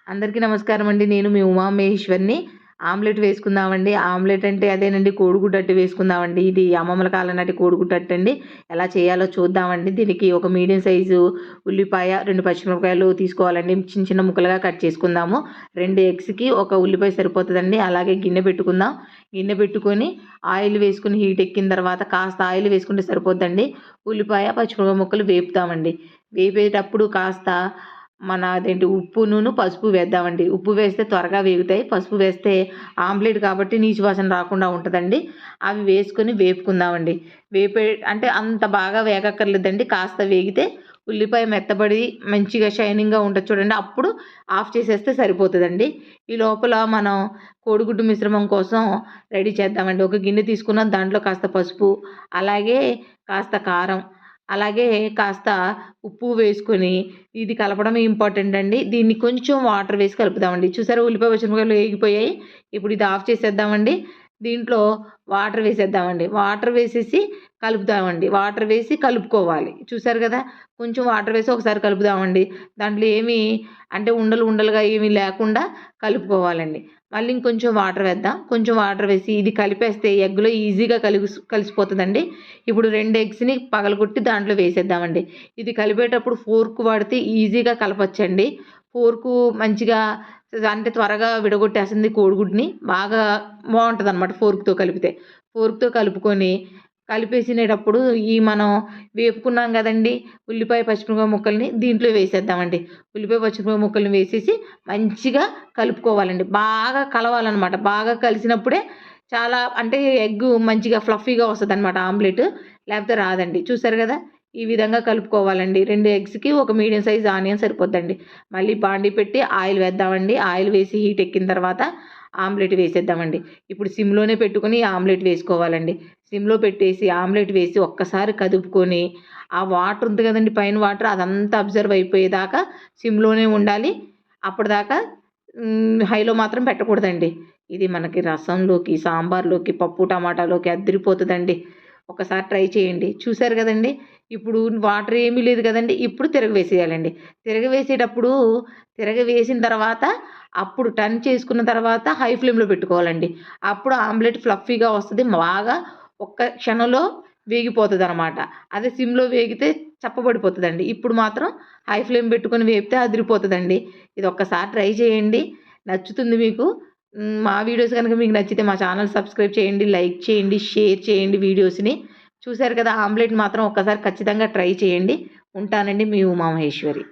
అందరికీ నమస్కారం అండి. నేను మీ ఉమామహేశ్వరిని. ఆమ్లెట్ వేసుకుందామండి. ఆమ్లెట్ అంటే అదేనండి, కోడిగుడ్డు అట్టు వేసుకుందామండి. ఇది అమ్మమ్మల కాలం నాటి కోడిగుడ్డు అట్టు అండి. ఎలా చేయాలో చూద్దామండి. దీనికి ఒక మీడియం సైజు ఉల్లిపాయ, 2 పచ్చిమిరపకాయలు తీసుకోవాలండి. చిన్న చిన్న ముక్కలుగా కట్ చేసుకుందాము. 2 ఎగ్స్‌కి ఒక ఉల్లిపాయ సరిపోతుందండి. అలాగే గిన్నె పెట్టుకుందాం. గిన్నె పెట్టుకొని ఆయిల్ వేసుకొని హీట్ ఎక్కిన తర్వాత కాస్త ఆయిల్ వేసుకుంటే సరిపోద్దండి. ఉల్లిపాయ, పచ్చిమిరపకాయ ముక్కలు వేపుతామండి. వేపేటప్పుడు కాస్త ఉప్పును, పసుపు వేద్దామండి. ఉప్పు వేస్తే త్వరగా వేగుతాయి. పసుపు వేస్తే ఆమ్లెట్ కాబట్టి నీచు వాసన రాకుండా ఉంటుందండి. అవి వేసుకొని వేపుకుందామండి. అంటే అంత బాగా వేగక్కర్లేదండి. కాస్త వేగితే ఉల్లిపాయ మెత్తబడి మంచిగా షైనింగ్గా ఉంటుంది చూడండి, అప్పుడు ఆఫ్ చేసేస్తే సరిపోతుందండి. ఈ లోపల మనం కోడిగుడ్డు మిశ్రమం కోసం రెడీ చేద్దామండి. ఒక గిన్నె తీసుకున్నాం, దాంట్లో కాస్త పసుపు, అలాగే కాస్త కారం, అలాగే కాస్త ఉప్పు వేసుకొని ఇది కలపడం ఇంపార్టెంట్ అండి. దీన్ని కొంచెం వాటర్ వేసి కలుపుదామండి. చూసారా, ఉల్లిపాయ పచ్చిమిరపకాయలు వేగిపోయాయి. ఇప్పుడు ఇది ఆఫ్ చేసేద్దామండి. దీంట్లో వాటర్ వేసేద్దామండి. వాటర్ వేసేసి కలుపుదామండి. వాటర్ వేసి కలుపుకోవాలి. చూసారు కదా, కొంచెం వాటర్ వేసి ఒకసారి కలుపుదామండి. దాంట్లో ఏమీ ఉండలు ఉండలుగా ఏమీ లేకుండా కలుపుకోవాలండి. మళ్ళీ ఇంకొంచెం వాటర్ వేద్దాం. కొంచెం వాటర్ వేసి ఇది కలిపేస్తే ఎగ్లో ఈజీగా కలిసిపోతుందండి. ఇప్పుడు 2 ఎగ్స్‌ని పగలగొట్టి దాంట్లో వేసేద్దామండి. ఇది కలిపేటప్పుడు ఫోర్క్ వాడితే ఈజీగా కలపొచ్చండి. ఫోర్కు మంచిగా త్వరగా విడగొట్టేస్తుంది కోడిగుడ్డుని. బాగా బావుంటదనమాట ఫోర్క్‌తో కలిపితే. ఫోర్క్‌తో కలుపుకొని కలిపేసినేటప్పుడు మనం వేపుకున్నాం కదండీ ఉల్లిపాయ, పచ్చిమిరపకాయ ముక్కల్ని దీంట్లో వేసేద్దామండి. ఉల్లిపాయ, పచ్చిమిరపకాయ ముక్కల్ని వేసేసి మంచిగా కలుపుకోవాలండి. బాగా కలవాలనమాట. బాగా కలిసినప్పుడే చాలా ఎగ్ మంచిగా ఫ్లఫీగా వస్తదనమాట ఆమ్లెట్. లేకపోతే రాదండి. చూసారు కదా, ఈ విధంగా కలుపుకోవాలండి. 2 ఎగ్స్‌కి ఒక మీడియం సైజ్ ఆనియన్ సరిపోద్దండి. మళ్ళీ బాండీ పెట్టి ఆయిల్ వేద్దామండి. ఆయిల్ వేసి హీట్ ఎక్కిన తర్వాత ఆమ్లెట్ వేసేద్దామండి. ఇప్పుడు సిమ్‌లోనే పెట్టుకొని ఆమ్లెట్ వేసుకోవాలండి. సిమ్‌లో పెట్టేసి ఆమ్లెట్ వేసి ఒక్కసారి కదుపుకొని ఆ వాటర్ ఉంది కదండీ, పైన వాటర్ అదంతా అబ్జర్వ్ అయిపోయేదాకా సిమ్‌లోనే ఉండాలి. అప్పటిదాకా హైలో మాత్రం పెట్టకూడదండి. ఇది మనకి రసంలోకి, సాంబార్‌లోకి, పప్పు టమాటాలోకి అద్దిరిపోతదండి. ఒకసారి ట్రై చేయండి. చూసారు కదండీ, ఇప్పుడు వాటర్ ఏమీ లేదు కదండీ. ఇప్పుడు తిరగవేసేయాలండి. తిరగవేసేటప్పుడు తిరగవేసిన తర్వాత అప్పుడు టర్న్ చేసుకున్న తర్వాత హై ఫ్లేమ్‌లో పెట్టుకోవాలండి. అప్పుడు ఆమ్లెట్ ఫ్లఫీగా వస్తది. బాగా ఒక్క క్షణంలో వేగిపోతదనమాట. అదే సిమ్‌లో వేగితే చప్పబడిపోతదండి. ఇప్పుడు మాత్రం హై ఫ్లేమ్ పెట్టుకొని వేపితే అదిరిపోతదండి. ఇది ఒక్కసారి ట్రై చేయండి. నచ్చుతుంది మీకు. మా వీడియోస్ గనుక మీకు నచ్చితే మా ఛానల్ సబ్స్క్రైబ్ చేయండి, లైక్ చేయండి, షేర్ చేయండి వీడియోస్‌ని. చూసారు కదా, ఆమ్లెట్ మాత్రం ఒక్కసారి ఖచ్చితంగా ట్రై చేయండి. ఉంటానండి, మీ ఉమామహేశ్వరి.